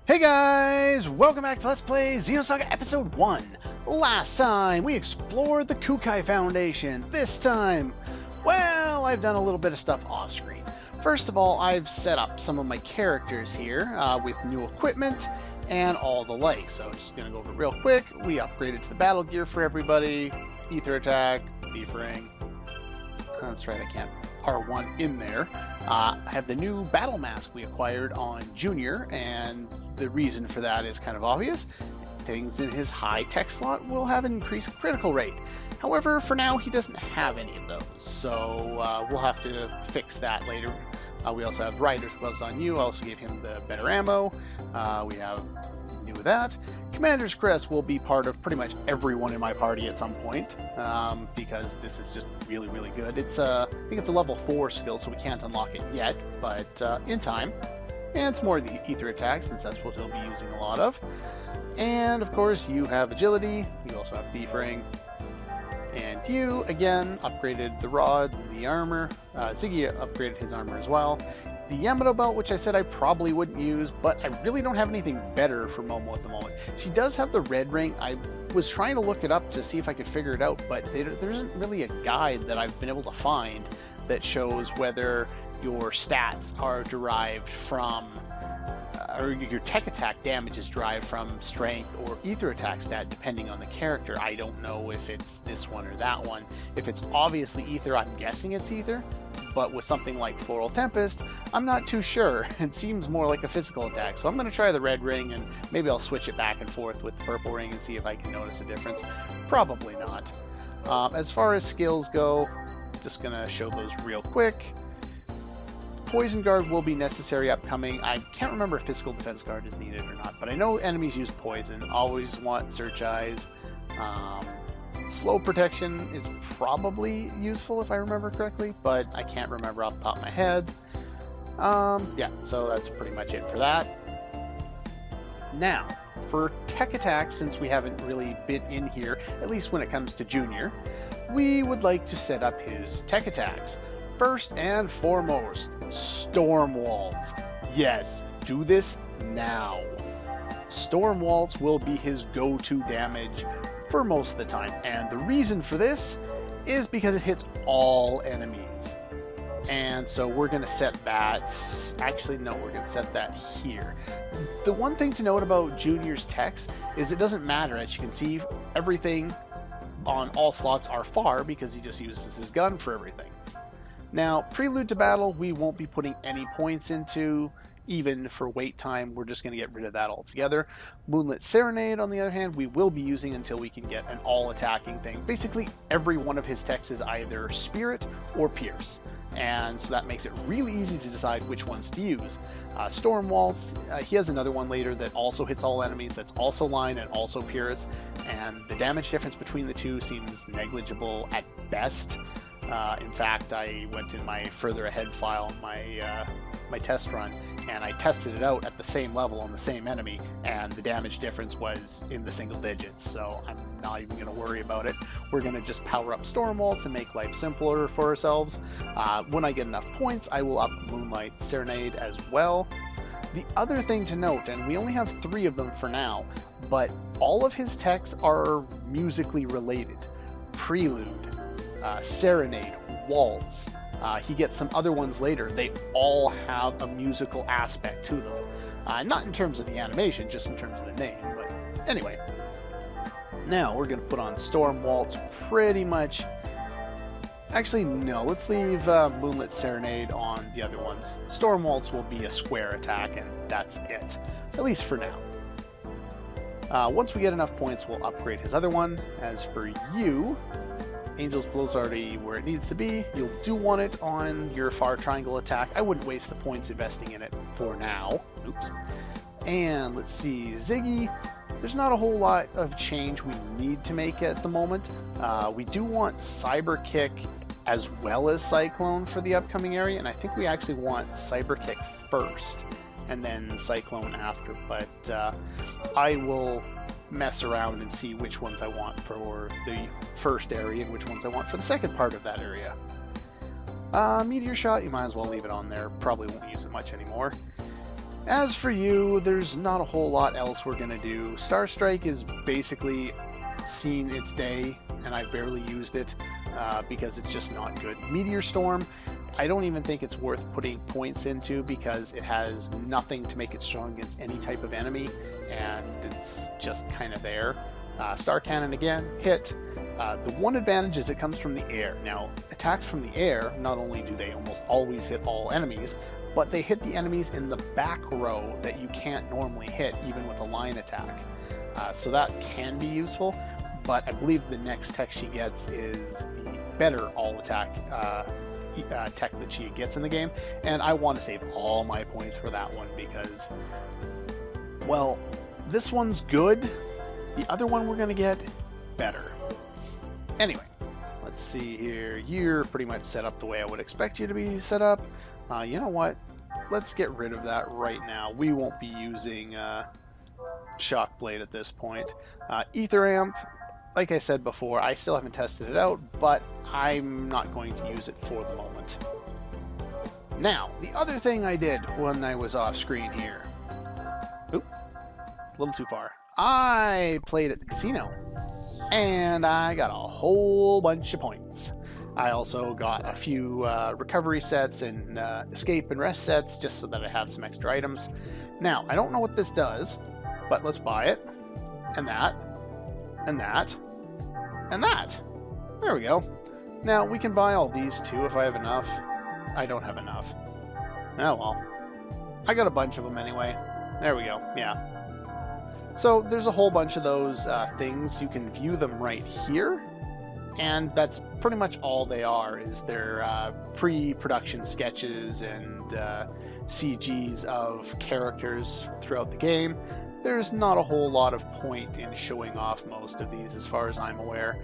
Hey guys! Welcome back to Let's Play Xenosaga Episode 1. Last time we explored the Kukai Foundation. This time, well, I've done a little bit of stuff off screen. First of all, I've set up some of my characters here with new equipment and all the like. So just going to go over it real quick. We upgraded to the battle gear for everybody. Ether attack, thief ring. That's right, I can't R1 in there. I have the new battle mask we acquired on Junior, and the reason for that is kind of obvious. Things in his high tech slot will have an increased critical rate. However, for now he doesn't have any of those, so we'll have to fix that later. We also have Rider's Gloves on you. I also gave him the better ammo. We have new of that. Commander's Crest will be part of pretty much everyone in my party at some point, because this is just really, really good. It's I think it's a level 4 skill, so we can't unlock it yet, but in time. And it's more the Ether attack, since that's what he'll be using a lot of. And of course, you have Agility. You also have Thief Ring. And you, again, upgraded the Rod and the armor. Ziggy upgraded his armor as well. The Yamato belt, which I said I probably wouldn't use, but I really don't have anything better for Momo at the moment. She does have the red ring. I was trying to look it up to see if I could figure it out, but there isn't really a guide that I've been able to find that shows whether your stats are derived from, or your tech attack damage is derived from strength or ether attack stat, depending on the character. I don't know if it's this one or that one. If it's obviously ether, I'm guessing it's ether. But with something like Floral Tempest, I'm not too sure. It seems more like a physical attack. So I'm going to try the red ring, and maybe I'll switch it back and forth with the purple ring and see if I can notice a difference. Probably not. As far as skills go, just going to show those real quick. Poison Guard will be necessary upcoming. I can't remember if Physical Defense Guard is needed or not, but I know enemies use poison. Always want Search Eyes. Slow Protection is probably useful if I remember correctly, but I can't remember off the top of my head. Yeah, so that's pretty much it for that. Now, for tech attack, since we haven't really been in here, at least when it comes to Junior, we would like to set up his tech attacks. First and foremost, Storm Waltz. Yes, do this now. Storm Waltz will be his go-to damage for most of the time, and the reason for this is because it hits all enemies. And so we're going to set that, actually no, we're going to set that here. The one thing to note about Junior's techs is it doesn't matter. As you can see, everything on all slots are far because he just uses his gun for everything. Now, Prelude to Battle, we won't be putting any points into, even for wait time. We're just going to get rid of that altogether. Moonlit Serenade, on the other hand, we will be using until we can get an all-attacking thing. Basically, every one of his techs is either Spirit or Pierce, and so that makes it really easy to decide which ones to use. Storm Waltz, he has another one later that also hits all enemies, that's also Line and also Pierce, and the damage difference between the two seems negligible at best. In fact, I went in my further ahead file, my test run, and I tested it out at the same level on the same enemy, and the damage difference was in the single digits, so I'm not even going to worry about it. We're going to just power up Storm Waltz and make life simpler for ourselves. When I get enough points, I will up Moonlight Serenade as well. The other thing to note, and we only have 3 of them for now, but all of his techs are musically related. Prelude, Serenade, Waltz. He gets some other ones later. They all have a musical aspect to them. Not in terms of the animation, just in terms of the name. But anyway, now we're going to put on Storm Waltz pretty much. Actually, no, let's leave Moonlit Serenade on the other ones. Storm Waltz will be a square attack, and that's it. At least for now. Once we get enough points, we'll upgrade his other one. As for you, Angel's Blow's already where it needs to be. You'll do want it on your far triangle attack. I wouldn't waste the points investing in it for now. Oops. And let's see, Ziggy. There's not a whole lot of change we need to make at the moment. We do want Cyber Kick as well as Cyclone for the upcoming area, and I think we actually want Cyber Kick first and then Cyclone after, but I will mess around and see which ones I want for the first area and which ones I want for the second part of that area. Meteor Shot, you might as well leave it on there. Probably won't use it much anymore. As for you, there's not a whole lot else we're going to do. Star Strike is basically seen its day, and I've barely used it because it's just not good. Meteor Storm, I don't even think it's worth putting points into because it has nothing to make it strong against any type of enemy, and it's just kind of there. Star Cannon again, hit. The one advantage is it comes from the air. Now, attacks from the air, not only do they almost always hit all enemies, but they hit the enemies in the back row that you can't normally hit, even with a line attack. So that can be useful, but I believe the next tech she gets is the better all-attack tech that she gets in the game, and I want to save all my points for that one because, well, this one's good. The other one we're going to get better. Anyway, let's see here. You're pretty much set up the way I would expect you to be set up. You know what? Let's get rid of that right now. We won't be using Shock Blade at this point. Ether Amp, like I said before, I still haven't tested it out, but I'm not going to use it for the moment. Now, the other thing I did when I was off screen here. Oop, a little too far. I played at the casino, and I got a whole bunch of points. I also got a few recovery sets and escape and rest sets just so that I have some extra items. Now, I don't know what this does, but let's buy it. And that. And that. And that. There we go. Now, we can buy all these too if I have enough. I don't have enough. Oh well. I got a bunch of them anyway. There we go. Yeah. So there's a whole bunch of those things. You can view them right here. And that's pretty much all they are, is their pre-production sketches and CGs of characters throughout the game. There's not a whole lot of point in showing off most of these as far as I'm aware.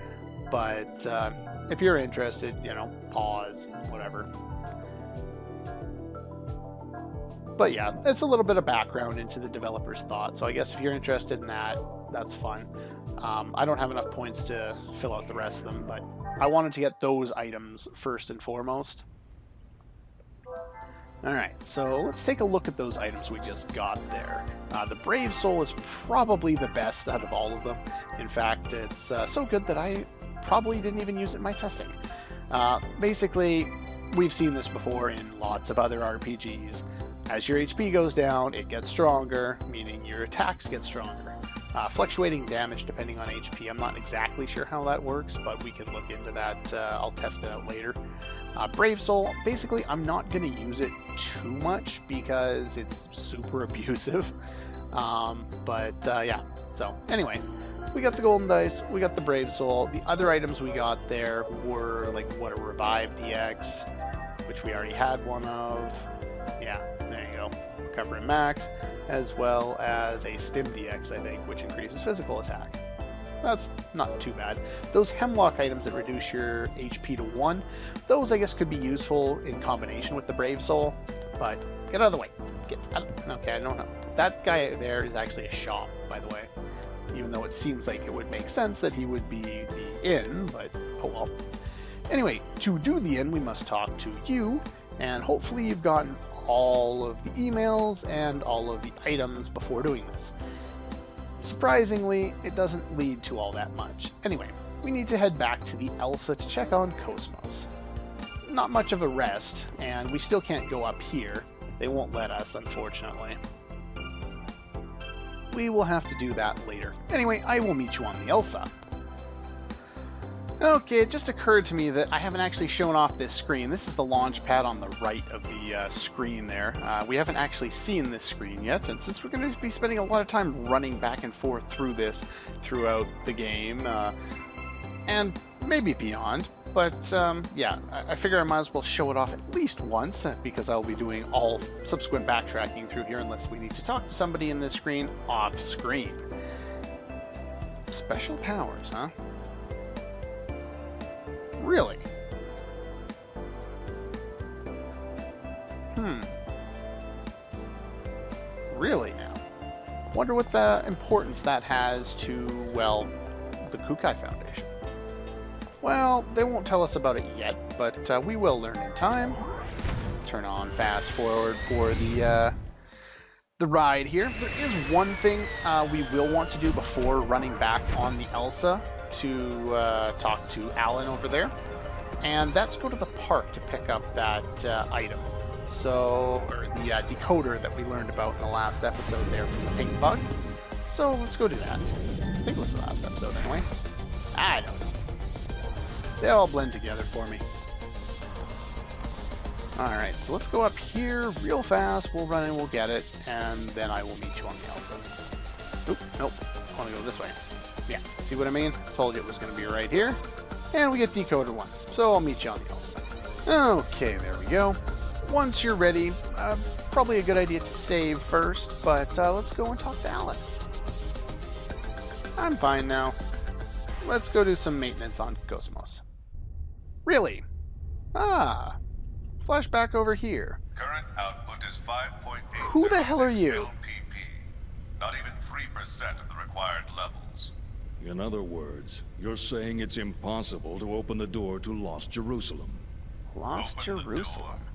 But if you're interested, you know, pause, whatever. But yeah, it's a little bit of background into the developer's thought. So I guess if you're interested in that, that's fun. I don't have enough points to fill out the rest of them, but I wanted to get those items first and foremost. Alright, so let's take a look at those items we just got there. The Brave Soul is probably the best out of all of them. In fact, it's so good that I probably didn't even use it in my testing. Basically, we've seen this before in lots of other RPGs. As your HP goes down, it gets stronger, meaning your attacks get stronger. Fluctuating damage depending on HP. I'm not exactly sure how that works, but we can look into that. I'll test it out later. Brave Soul, basically I'm not going to use it too much because it's super abusive. Yeah, so anyway, we got the Golden Dice, we got the Brave Soul. The other items we got there were like what, a Revive DX, which we already had one of. Yeah, there you go. Recover and Max, as well as a Stim DX, I think, which increases physical attack. That's not too bad. Those Hemlock items that reduce your HP to 1, those I guess could be useful in combination with the Brave Soul, but get out of the way. Okay, I don't know. That guy there is actually a shop, by the way, even though it seems like it would make sense that he would be the inn, but oh well. Anyway, to do the inn, we must talk to you, and hopefully you've gotten all of the emails and all of the items before doing this. Surprisingly, it doesn't lead to all that much. Anyway, we need to head back to the Elsa to check on KOS-MOS. Not much of a rest, and we still can't go up here. They won't let us, unfortunately. We will have to do that later. Anyway, I will meet you on the Elsa. Okay, it just occurred to me that I haven't actually shown off this screen. This is the launch pad on the right of the screen there. We haven't actually seen this screen yet, and since we're going to be spending a lot of time running back and forth through this throughout the game, and maybe beyond, but yeah, I figure I might as well show it off at least once, because I'll be doing all subsequent backtracking through here unless we need to talk to somebody in this screen off screen. Special powers, huh? Really? Really now? Wonder what the importance that has to, well, the Kukai Foundation. Well, they won't tell us about it yet, but we will learn in time. Turn on fast forward for the the ride here. There is one thing we will want to do before running back on the Elsa to talk to Alan over there. And that's go to the park to pick up that item. So, or the decoder that we learned about in the last episode there from the pink bug. So let's go do that. I think it was the last episode anyway. I don't know. They all blend together for me. Alright, so let's go up here real fast. We'll run and we'll get it, and then I will meet you on the Elsa. Oop, nope. I want to go this way. Yeah, see what I mean? Told you it was going to be right here. And we get decoder 1. So I'll meet you on the Elsa. Okay, there we go. Once you're ready, probably a good idea to save first, but let's go and talk to Alan. I'm fine now. Let's go do some maintenance on KOS-MOS. Really? Ah. Flashback over here. Current output is 5.8. Who the hell are you? LPP. Not even 3% of the required levels. In other words, you're saying it's impossible to open the door to Lost Jerusalem. Lost Open the Jerusalem. door.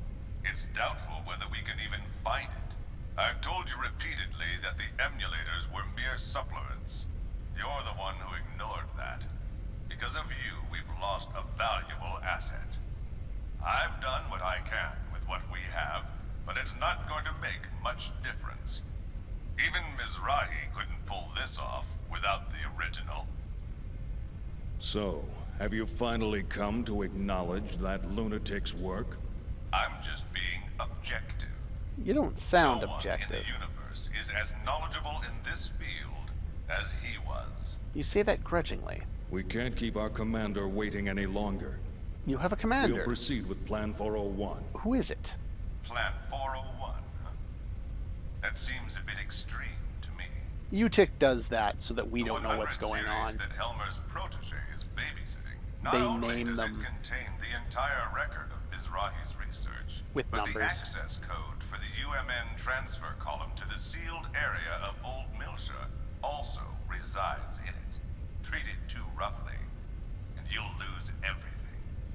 It's doubtful whether we can even find it. I've told you repeatedly that the emulators were mere supplements. You're the one who ignored that. Because of you, we've lost a valuable asset. I've done what I can with what we have, but it's not going to make much difference. Even Mizrahi couldn't pull this off without the original. So, have you finally come to acknowledge that lunatic's work? I'm just being objective. You don't sound No one objective. in the universe is as knowledgeable in this field as he was. You say that grudgingly. We can't keep our commander waiting any longer. You have a We'll commander. proceed with Plan 401. Who is it? Plan 401, huh? That seems a bit extreme to me. UTIC does that so that we The don't know what's 100 going series on. that Helmer's protege is babysitting. Not They only name does them it contain the entire record of Mizrahi's research, with but numbers. the access code for the UMN transfer column to the sealed area of Old Milsha also resides in it. Treat it too roughly, and you'll lose everything.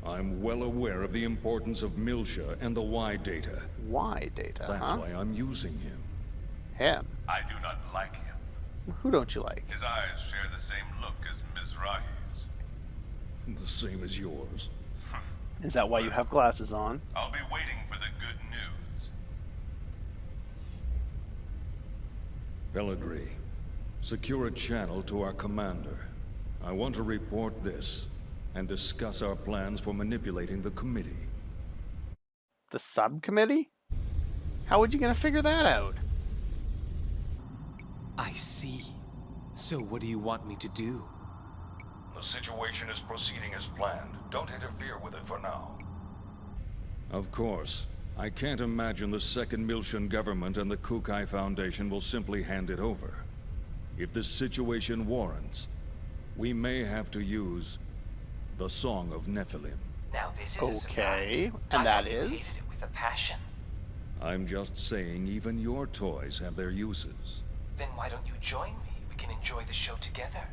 I'm well aware of the importance of Milsha and the Y data. Why data, That's huh? why I'm using him. Him. I do not like him. Who don't you like? His eyes share the same look as Mizrahi's. The same as yours. Is that why you have glasses on? I'll be waiting for the good news. Pellegrini, secure a channel to our commander. I want to report this and discuss our plans for manipulating the committee. The subcommittee? How would you gonna figure that out? I see. So what do you want me to do? The situation is proceeding as planned. Don't interfere with it for now. Of course. I can't imagine the Second Milshan government and the Kukai Foundation will simply hand it over. If the situation warrants, we may have to use the Song of Nephilim. Now this is Okay, a surprise. and I that thought you is? hated it with a passion. I'm just saying even your toys have their uses. Then why don't you join me? We can enjoy the show together.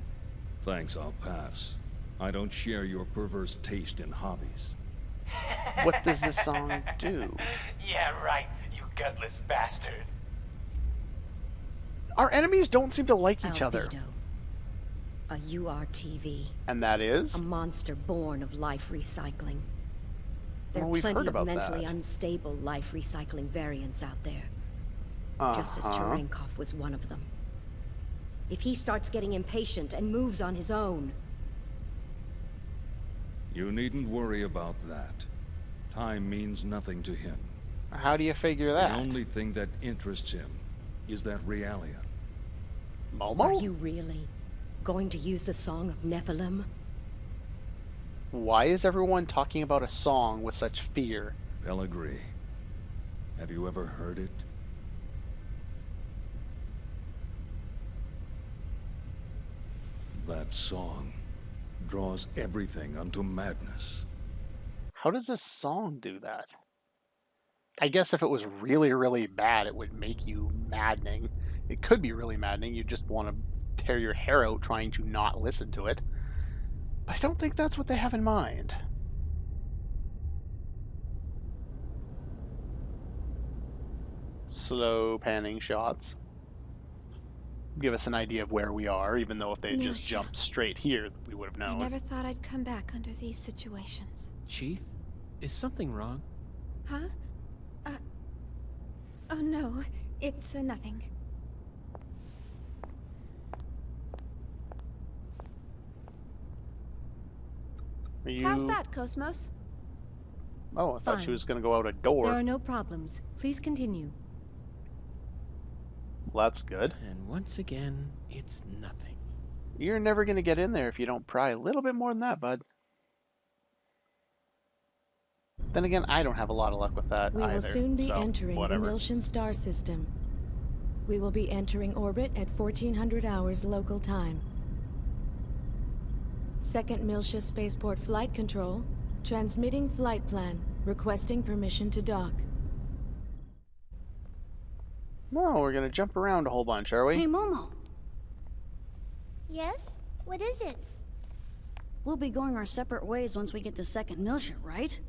Thanks, I'll pass. I don't share your perverse taste in hobbies. What does this song do? Yeah, right, you gutless bastard. Our enemies don't seem to like each other. Albedo, a URTV, And that is? a monster born of life recycling. There Well, are we've plenty heard of about mentally that. unstable life recycling variants out there, just as Uh-huh. Cherenkov was one of them. If he starts getting impatient and moves on his own, You needn't worry about that. Time means nothing to him. How do you figure that? The only thing that interests him is that Realia. Momo? are you really going to use the Song of Nephilim? Why is everyone talking about a song with such fear? Pellegrini, have you ever heard it? That song draws everything unto madness. How does this song do that? I guess if it was really, really bad, it would make you maddening. It could be really maddening. You just want to tear your hair out trying to not listen to it. But I don't think that's what they have in mind. slow panning shots. Give us an idea of where we are, even though if they had just jumped straight here, we would have I known. never thought I'd come back under these situations. Chief, is something wrong? Huh? Oh no, it's nothing. Are you... How's that, KOS-MOS? Oh, I thought she Fine. was going to go out a door. There are no problems. Please continue. Well, that's good. And once again, it's nothing. You're never going to get in there if you don't pry a little bit more than that, bud. Then again, I don't have a lot of luck with that We either. will soon be so, entering whatever. the Miltian star system. We will be entering orbit at 1400 hours local time. Second Miltia Spaceport Flight Control, transmitting flight plan, requesting permission to dock. No, we're going to jump around a whole bunch, are we? Hey, Momo. Yes? What is it? We'll be going our separate ways once we get to Second Miltia, right?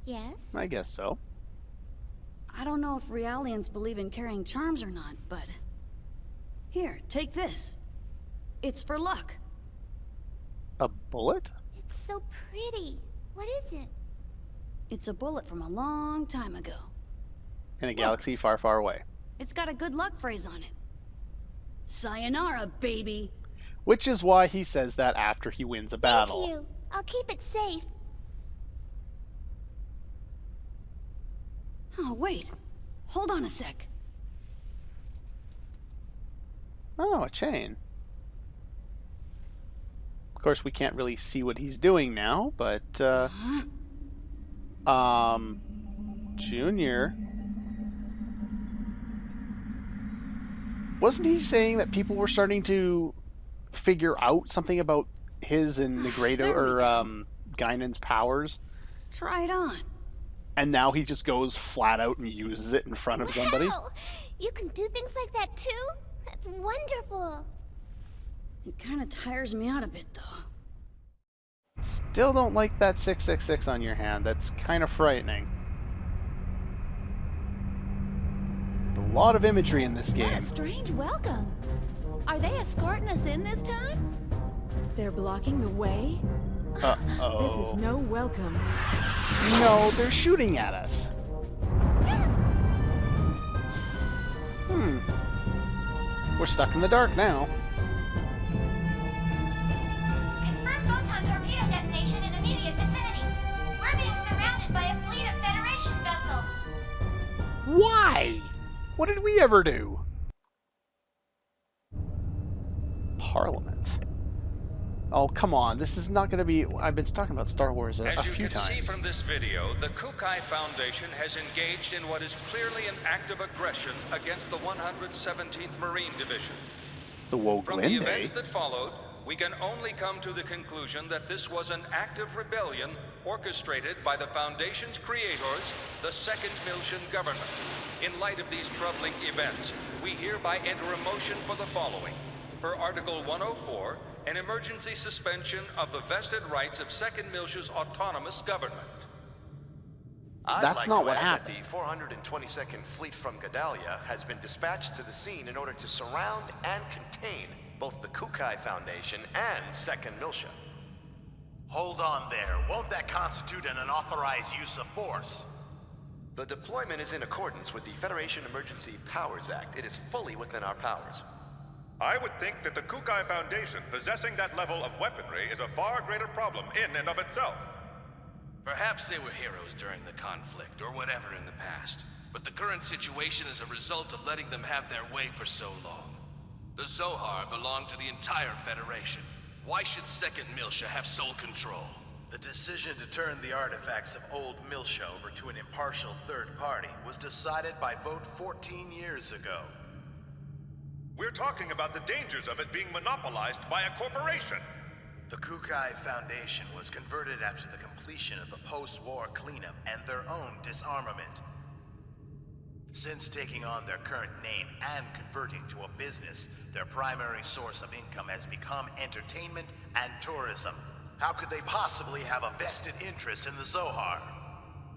Yes? I guess so. I don't know if Realians believe in carrying charms or not, but... Here, take this. It's for luck. A bullet? It's so pretty. What is it? It's a bullet from a long time ago. In a galaxy far, far away. It's got a good luck phrase on it. Sayonara, baby. Which is why he says that after he wins a battle. Thank you. I'll keep it safe. Oh, wait. Hold on a sec. Oh, a chain. Of course, we can't really see what he's doing now, but, Junior. Wasn't he saying that people were starting to figure out something about his and Negredo, or, Guinan's powers? Try it on. And now he just goes flat out and uses it in front of somebody? Wow! You can do things like that too? That's wonderful. It kind of tires me out a bit, though. Still don't like that 666 on your hand. That's kind of frightening. A lot of imagery in this What game. a strange welcome. Are they escorting us in this time? They're blocking the way? Uh-oh. This is no welcome. No, they're shooting at us. We're stuck in the dark now. Confirm photon torpedo detonation in immediate vicinity. We're being surrounded by a fleet of Federation vessels. Why? What did we ever do? Parliament. Oh, come on. This is not going to be... I've been talking about Star Wars a As you few can see times. from this video, the Kukai Foundation has engaged in what is clearly an act of aggression against the 117th Marine Division. The Woe From the Glende. events that followed, we can only come to the conclusion that this was an act of rebellion orchestrated by the Foundation's creators, the Second Miltian Government. In light of these troubling events, we hereby enter a motion for the following. Per Article 104, an emergency suspension of the vested rights of Second Miltia's autonomous government. That's not what happened. The 422nd Fleet from Gedalia has been dispatched to the scene in order to surround and contain both the Kukai Foundation and Second Miltia. Hold on there. Won't that constitute an unauthorized use of force? The deployment is in accordance with the Federation Emergency Powers Act. It is fully within our powers. I would think that the Kukai Foundation possessing that level of weaponry is a far greater problem in and of itself. Perhaps they were heroes during the conflict, or whatever in the past. But the current situation is a result of letting them have their way for so long. The Zohar belong to the entire Federation. Why should Second Miltia have sole control? The decision to turn the artifacts of old Miltia over to an impartial third party was decided by vote 14 years ago. We're talking about the dangers of it being monopolized by a corporation. The Kukai Foundation was converted after the completion of the post-war cleanup and their own disarmament. Since taking on their current name and converting to a business, their primary source of income has become entertainment and tourism. How could they possibly have a vested interest in the Zohar?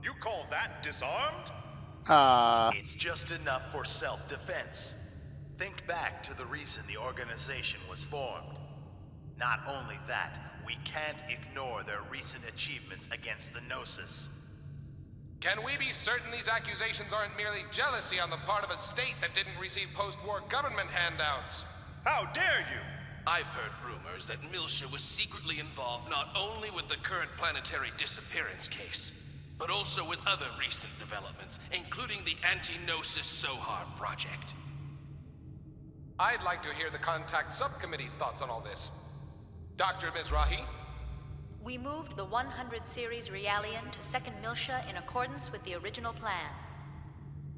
You call that disarmed? It's just enough for self-defense. Think back to the reason the organization was formed. Not only that, we can't ignore their recent achievements against the Gnosis. Can we be certain these accusations aren't merely jealousy on the part of a state that didn't receive post-war government handouts? How dare you! I've heard rumors that Miltia was secretly involved not only with the current planetary disappearance case, but also with other recent developments, including the anti-Gnosis Zohar project. I'd like to hear the Contact Subcommittee's thoughts on all this. Dr. Mizrahi? We moved the 100 series Realian to 2nd Miltia in accordance with the original plan.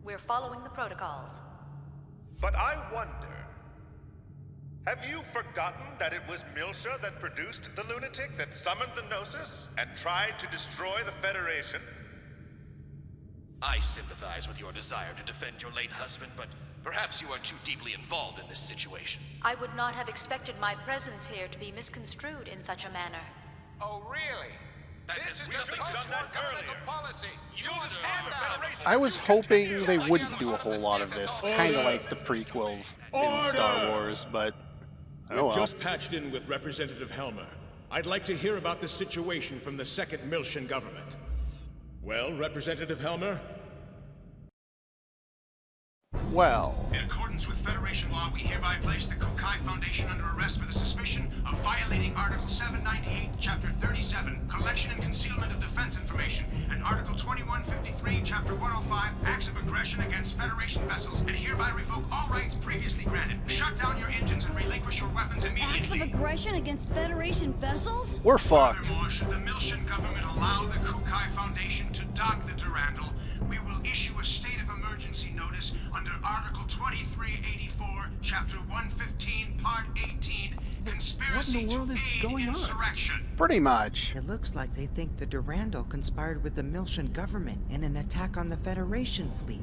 We're following the protocols. But I wonder... have you forgotten that it was Miltia that produced the lunatic that summoned the Gnosis and tried to destroy the Federation? I sympathize with your desire to defend your late husband, but perhaps you are too deeply involved in this situation. I would not have expected my presence here to be misconstrued in such a manner. Oh, really? This is just a done that governmental earlier. policy. You just hand the Federation. I was hoping they wouldn't do a whole lot of this, kind of like the prequels in Star Wars, but oh well. We've just patched in with Representative Helmer. I'd like to hear about the situation from the 2nd Miltian government. Well, Representative Helmer? Well, in accordance with Federation law, we hereby place the Kukai Foundation under arrest for the suspicion of violating Article 798, Chapter 37, Collection and Concealment of Defense Information, and Article 2153, Chapter 105, Acts of Aggression against Federation vessels, and hereby revoke all rights previously granted. Shut down your engines and relinquish your weapons immediately. Acts of aggression against Federation vessels? We're fucked. Furthermore, should the Miltian government allow the Kukai Foundation to dock the Durandal, we will issue a state of emergency notice under Article 2384, Chapter 115, Part 18, Conspiracy to Aid Insurrection. Pretty much. It looks like they think the Durandal conspired with the Miltian government in an attack on the Federation fleet.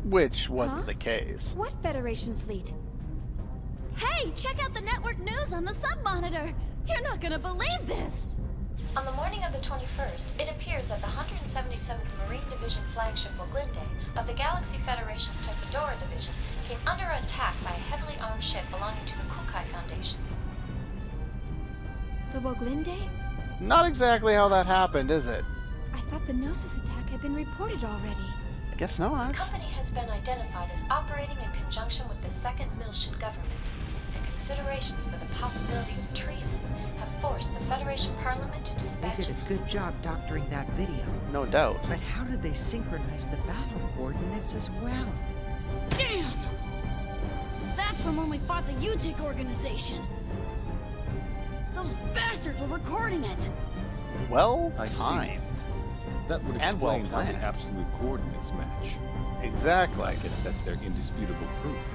Which wasn't the case. What Federation fleet? Hey, check out the network news on the sub-monitor! You're not gonna believe this! On the morning of the 21st, it appears that the 177th Marine Division flagship Woglinde of the Galaxy Federation's Tessadora Division came under attack by a heavily armed ship belonging to the Kukai Foundation. The Woglinde? Not exactly how that happened, is it? I thought the Gnosis attack had been reported already. I guess not. The company has been identified as operating in conjunction with the 2nd Miltian government, and considerations for the possibility of treason have forced the Federation Parliament to dispatch... They did a good job doctoring that video. No doubt. But how did they synchronize the battle coordinates as well? Damn! That's from when we fought the UTIC organization! Those bastards were recording it! Well I timed. That would And well explain how the planned. absolute coordinates match. Exactly. I guess that's their indisputable proof.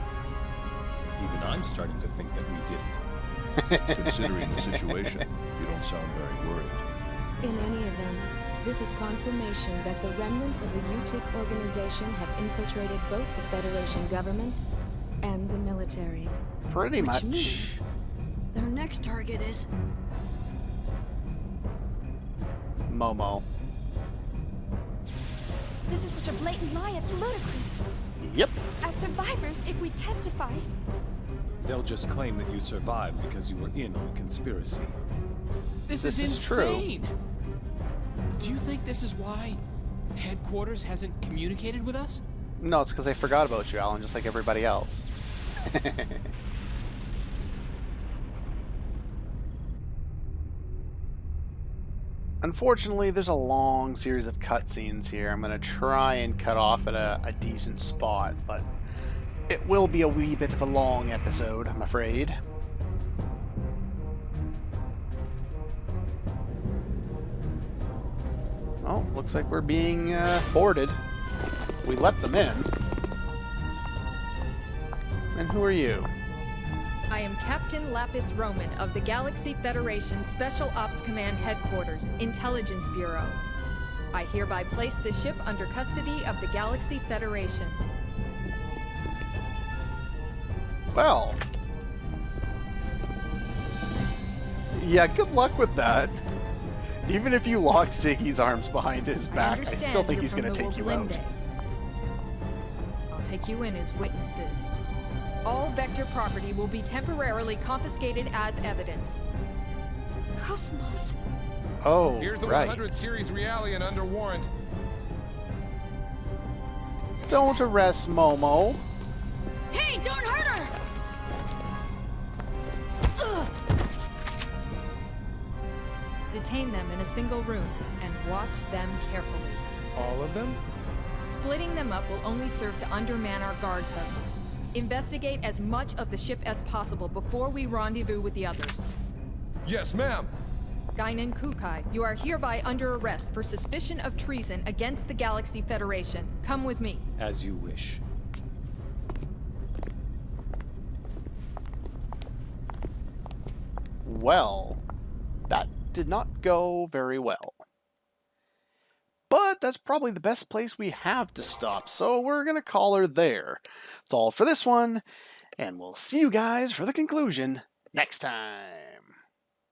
Even I'm starting to think that we did it. Considering the situation, you don't sound very worried. In any event, this is confirmation that the remnants of the UTIC organization have infiltrated both the Federation government and the military. Pretty Which much. means their next target is... Momo. This is such a blatant lie, it's ludicrous. Yep. As survivors, if we testify... They'll just claim that you survived because you were in on the conspiracy. This is insane! Do you think this is why headquarters hasn't communicated with us? No, it's because they forgot about you, Alan, just like everybody else. Unfortunately, there's a long series of cutscenes here. I'm going to try and cut off at a decent spot, but it will be a wee bit of a long episode, I'm afraid. Oh, looks like we're being boarded. We let them in. And who are you? I am Captain Lapis Roman of the Galaxy Federation Special Ops Command Headquarters, Intelligence Bureau. I hereby place the ship under custody of the Galaxy Federation. Well. Yeah, good luck with that. Even if you lock Ziggy's arms behind his back, I still think he's going to take you out. take you in as witnesses. All Vector property will be temporarily confiscated as evidence. KOS-MOS. Oh, Here's the right. 100 series Realian under warrant. Don't arrest Momo. Hey, don't hurt her! Ugh. Detain them in a single room and watch them carefully. All of them? Splitting them up will only serve to underman our guard posts. Investigate as much of the ship as possible before we rendezvous with the others. Yes, ma'am. Guinan Kukai, you are hereby under arrest for suspicion of treason against the Galaxy Federation. Come with me. As you wish. Well, that did not go very well. But that's probably the best place we have to stop, so we're going to call her there. That's all for this one, and we'll see you guys for the conclusion next time.